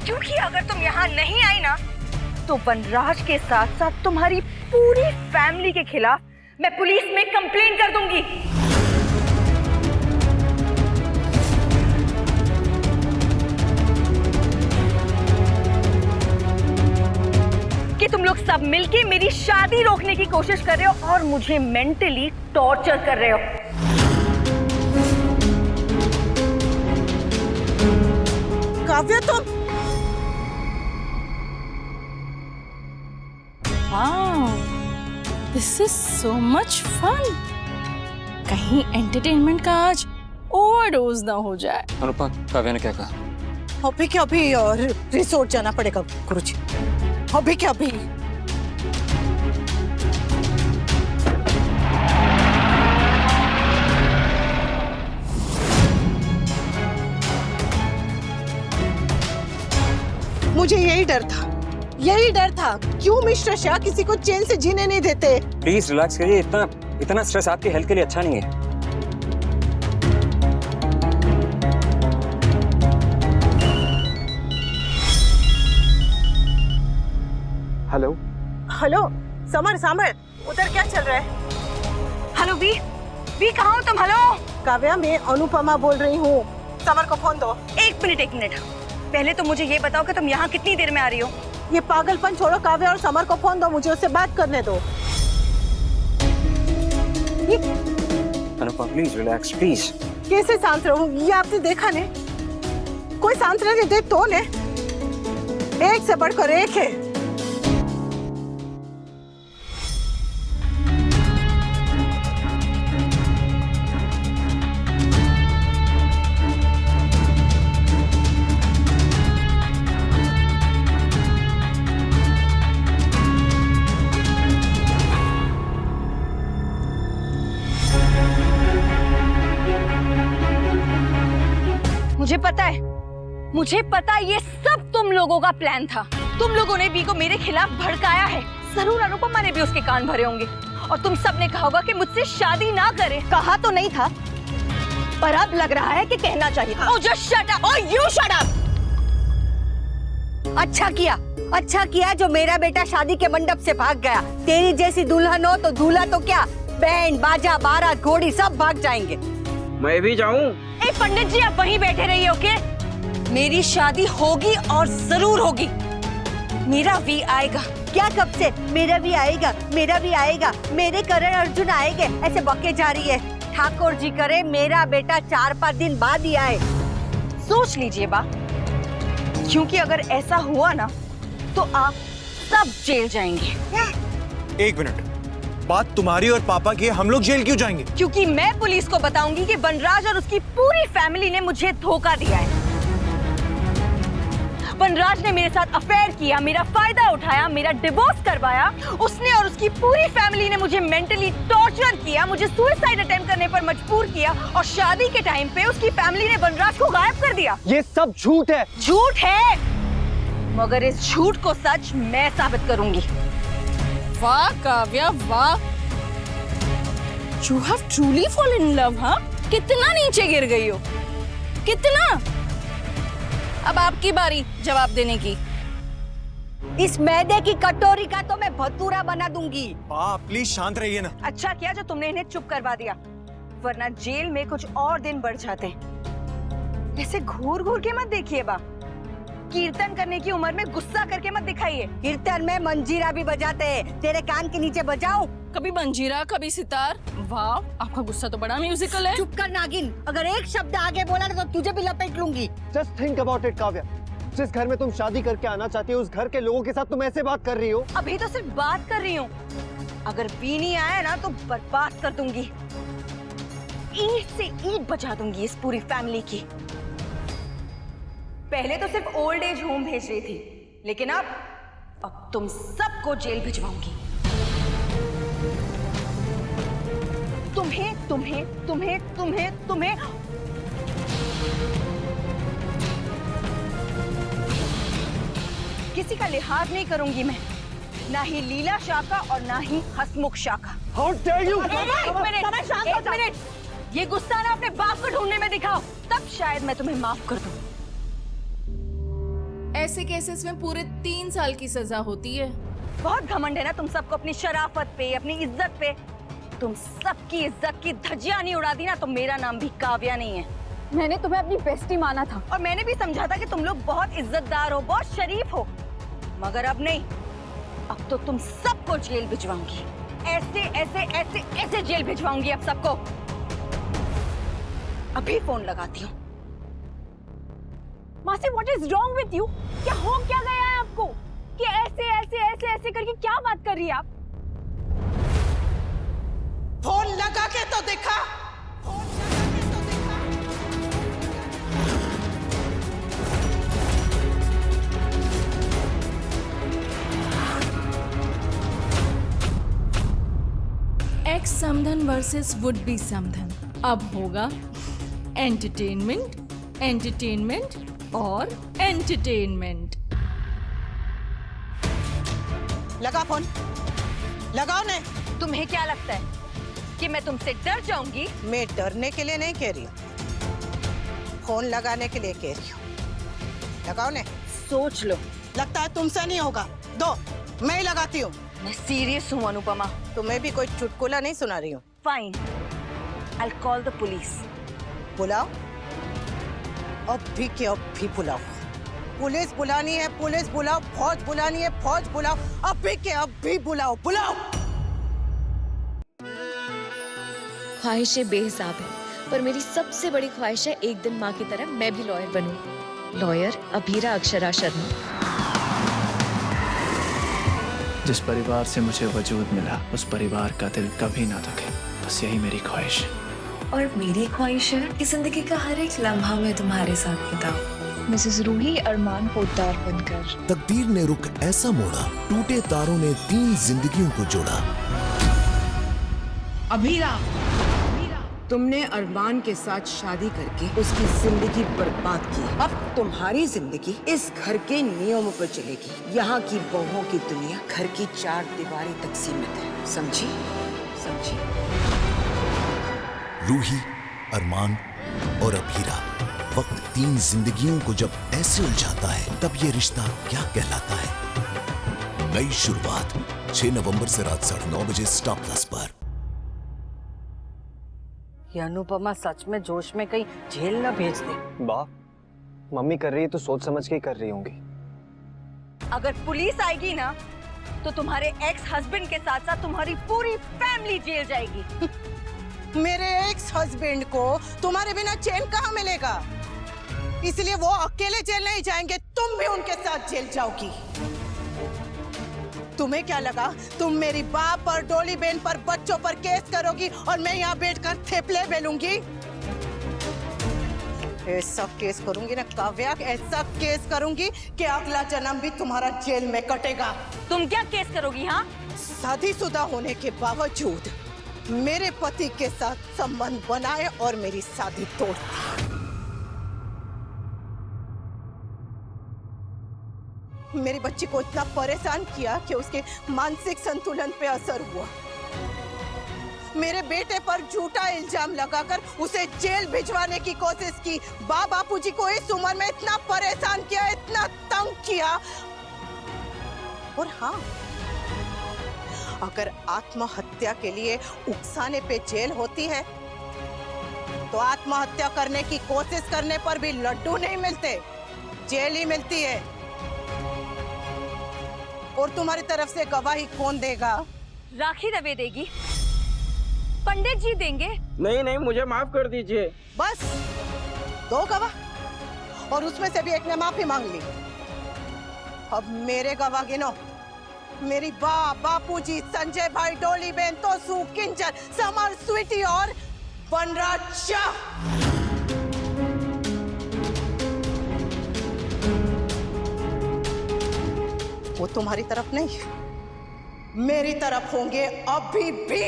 क्योंकि अगर तुम यहाँ नहीं आई ना तो वनराज के साथ साथ तुम्हारी पूरी फैमिली के खिलाफ मैं पुलिस में कंप्लेंट कर दूंगी। कि तुम लोग सब मिलके मेरी शादी रोकने की कोशिश कर रहे हो और मुझे मेंटली टॉर्चर कर रहे हो। काव्या तुम Wow, this is so much fun. कहीं एंटरटेनमेंट का आज ओवरडोज ना हो जाए। अनुपा, काव्या ने क्या कहा? अभी क्या अभी और रिसोर्ट जाना पड़ेगा गुरुजी। अभी क्या अभी मुझे यही डर था। क्यों मिस्टर शाह किसी को चैन से जीने नहीं देते? प्लीज रिलैक्स करिए, इतना स्ट्रेस आपकी हेल्थ के लिए अच्छा नहीं है। हेलो हेलो समर, उधर क्या चल रहा है? हेलो वी कहाँ हो तुम? हेलो काव्या, मैं अनुपमा बोल रही हूँ। समर को फोन दो। एक मिनट, पहले तो मुझे ये बताओ कि तुम यहाँ कितनी देर में आ रही हो? ये पागलपन छोड़ो काव्या, और समर को फोन दो, मुझे उससे बात करने दो। Anupa please relax please. कैसे शांत रहूं? ये आपने देखा ने? कोई शांत रहने दे तो ने? एक से बढ़कर एक है। मुझे पता है ये सब तुम लोगों का प्लान था। तुम लोगों ने वी को मेरे खिलाफ भड़काया है। जरूर अनुपमा ने भी उसके कान भरे होंगे और तुम सब ने कहा होगा कि मुझसे शादी ना करे। कहा तो नहीं था, पर अब लग रहा है कि कहना चाहिए। Oh, just shut up! Oh, you shut up! अच्छा किया जो मेरा बेटा शादी के मंडप से भाग गया। तेरी जैसी दुल्हन हो तो दूल्हा तो क्या, बैंड बाजा बारात घोड़ी सब भाग जाएंगे। मैं भी जाऊं? पंडित जी आप वहीं बैठे रहिए, ओके? मेरी शादी होगी और जरूर होगी। मेरा वी आएगा। क्या कब से? मेरा भी आएगा, मेरे करण अर्जुन आएंगे, ऐसे बके जा रही है। ठाकुर जी करे मेरा बेटा 4-5 दिन बाद ही आए। सोच लीजिए बा, क्योंकि अगर ऐसा हुआ ना तो आप सब जेल जाएंगे। एक मिनट, बात तुम्हारी और पापा की है, हम लोग जेल क्यों जाएंगे? क्योंकि मैं पुलिस को बताऊंगी कि वनराज और उसकी पूरी फैमिली ने मुझे धोखा दिया है। वनराज ने मेरे साथ अफेयर किया, मेरा फायदा उठाया, मेरा डिवोर्स करवाया। उसने और उसकी पूरी फैमिली ने मुझे मेंटली टॉर्चर किया, मुझे सुसाइड अटेम्प्ट करने पर मजबूर किया और शादी के टाइम पे उसकी फैमिली ने वनराज को गायब कर दिया। ये सब झूठ है। झूठ है, मगर इस झूठ को सच मैं साबित करूंगी। वाह काव्या वाह, You have truly fallen in love, हाँ? कितना नीचे गिर गई हो, कितना। अब आपकी बारी जवाब देने की। इस मैदे की कटोरी का तो मैं भतूरा बना दूंगी। प्लीज शांत रहिए ना। अच्छा किया जो तुमने इन्हें चुप करवा दिया, वरना जेल में कुछ और दिन बढ़ जाते। ऐसे घूर घूर के मत देखिए बा, कीर्तन करने की उम्र में गुस्सा करके मत दिखाइए। कीर्तन में मंजीरा भी बजाते हैं, तेरे कान के नीचे बजाओ। कभी मंजीरा कभी सितार। वाह, आपका गुस्सा तो बड़ा म्यूजिकल है। चुप कर नागिन, अगर एक शब्द आगे बोला ना तो तुझे भी लपेट लूंगी। Just think about it Kavya, जिस घर में तुम शादी करके आना चाहती हो उस घर के लोगों के साथ तुम ऐसे बात कर रही हो। अभी तो सिर्फ बात कर रही हूँ, अगर बी नहीं आया ना तो बर्बाद कर दूंगी, ईंट से ईंट बजा दूंगी इस पूरी फैमिली की। पहले तो सिर्फ ओल्ड एज होम भेज रही थी, लेकिन अब तुम सबको जेल भिजवाऊंगी। तुम्हें तुम्हें तुम्हें तुम्हें तुम्हें किसी का लिहाज नहीं करूंगी मैं, ना ही लीला शाह का और ना ही हसमुख शाह का। How dare you? एक मिनट, ये गुस्सा ना अपने बाप को ढूंढने में दिखाओ, तब शायद मैं तुम्हें माफ कर दूं। ऐसे केसेस में पूरे 3 साल की सजा होती है। बहुत घमंड है ना तुम सबको अपनी शराफत पे, अपनी इज्जत पे। तुम सबकी इज्जत की धज्जियां नहीं उड़ा दी ना तो मेरा नाम भी काव्या नहीं है। मैंने तुम्हें अपनी बेस्टी माना था और मैंने भी समझा था कि तुम लोग बहुत इज्जतदार हो, बहुत शरीफ हो, मगर अब नहीं। अब तो तुम सबको जेल भिजवाऊंगी, ऐसे ऐसे ऐसे ऐसे जेल भिजवाऊंगी अब सबको। अभी फोन लगाती हूँ। मासी, what is wrong with you? क्या हो क्या गया है आपको कि ऐसे ऐसे ऐसे ऐसे करके क्या बात कर रही है आप? फोन लगा के तो देखा। एक्स समधन वर्सेस वुड बी समधन। अब होगा एंटरटेनमेंट, एंटरटेनमेंट और एंटरटेनमेंट। लगा फोन, लगाओ ने। तुम्हें क्या लगता है कि मैं तुमसे डर जाऊंगी? मैं डरने के लिए नहीं कह रही हूँ, फोन लगाने के लिए कह रही हूँ। लगाओ ने। सोच लो। लगता है तुमसे नहीं होगा, दो मैं ही लगाती हूँ। मैं सीरियस हूँ अनुपमा। तुम्हें भी कोई चुटकुला नहीं सुना रही हूँ। Fine, I call the police. बुलाओ, अब भी के अब भी बुलाओ। पुलिस बुलानी है पुलिस बुलाओ, फौज बुलानी है फौज बुलाओ, अब भी के अब भी बुलाओ, बुलाओ। ख्वाहिशें बेहिसाब है, पर मेरी सबसे बड़ी ख्वाहिश है एक दिन माँ की तरह मैं भी लॉयर बनूं। लॉयर अभीरा अक्षरा शर्मा। जिस परिवार से मुझे वजूद मिला उस परिवार का दिल कभी ना दुखे, बस यही मेरी ख्वाहिश है। और मेरी ख्वाहिश है कि जिंदगी का हर एक लम्हा मैं तुम्हारे साथ बिताऊं। मिसेस रूही अरमान पोद्दार बनकर। तकदीर ने रुख ऐसा मोड़ा, टूटे तारों ने 3 जिंदगियों को जोड़ा। अभीरा, तुमने अरमान के साथ शादी करके उसकी जिंदगी बर्बाद की। अब तुम्हारी जिंदगी इस घर के नियमों पर चलेगी। यहाँ की बहुओं की दुनिया घर की 4 दीवारी तक सीमित है, समझी? समझी? रूही, अरमान और अभीरा, वक्त 3 जिंदगियों को जब ऐसे उलझाता है तब ये रिश्ता क्या कहलाता है? नई शुरुआत 6 नवंबर से रात 9:30 बजे स्टार प्लस पर। ये अनुपमा सच में जोश में कहीं जेल न भेज दे। बाप, मम्मी कर रही है तो सोच समझ के ही कर रही होंगी। अगर पुलिस आएगी ना तो तुम्हारे एक्स हस्बैंड के साथ साथ तुम्हारी पूरी फैमिली जेल जाएगी। मेरे एक्स हस्बैंड को तुम्हारे बिना चैन कहाँ मिलेगा? इसलिए वो अकेले जेल नहीं जाएंगे, तुम भी उनके साथ जेल जाओगी। तुम्हें क्या लगा तुम मेरी बाप पर, डोली बहन पर, बच्चों पर केस करोगी और मैं यहाँ बैठकर थेपले बेलूंगी? ऐसा केस करूंगी ना काव्या, ऐसा केस करूंगी कि अगला जन्म भी तुम्हारा जेल में कटेगा। तुम क्या केस करोगी? हाँ, शादीशुदा होने के बावजूद मेरे पति के साथ संबंध बनाए और मेरी शादी तोड़ दी। मेरी बच्ची को इतना परेशान किया कि उसके मानसिक संतुलन पे असर हुआ। मेरे बेटे पर झूठा इल्जाम लगाकर उसे जेल भिजवाने की कोशिश की। बापूजी को इस उम्र में इतना परेशान किया, इतना तंग किया। और हाँ, अगर आत्महत्या के लिए उकसाने पे जेल होती है तो आत्महत्या करने की कोशिश करने पर भी लड्डू नहीं मिलते, जेल ही मिलती है। और तुम्हारी तरफ से गवाही कौन देगा? राखी दवे देगी, पंडित जी देंगे। नहीं नहीं, मुझे माफ कर दीजिए। बस 2 गवाह, और उसमें से भी एक ने माफी मांग ली। अब मेरे गवाह गिनो। मेरी बापूजी, संजय भाई, डोली बहन, तोसू, किंजल, समर, स्वीटी और बनराज शाह। वो तुम्हारी तरफ नहीं, मेरी तरफ होंगे अभी भी।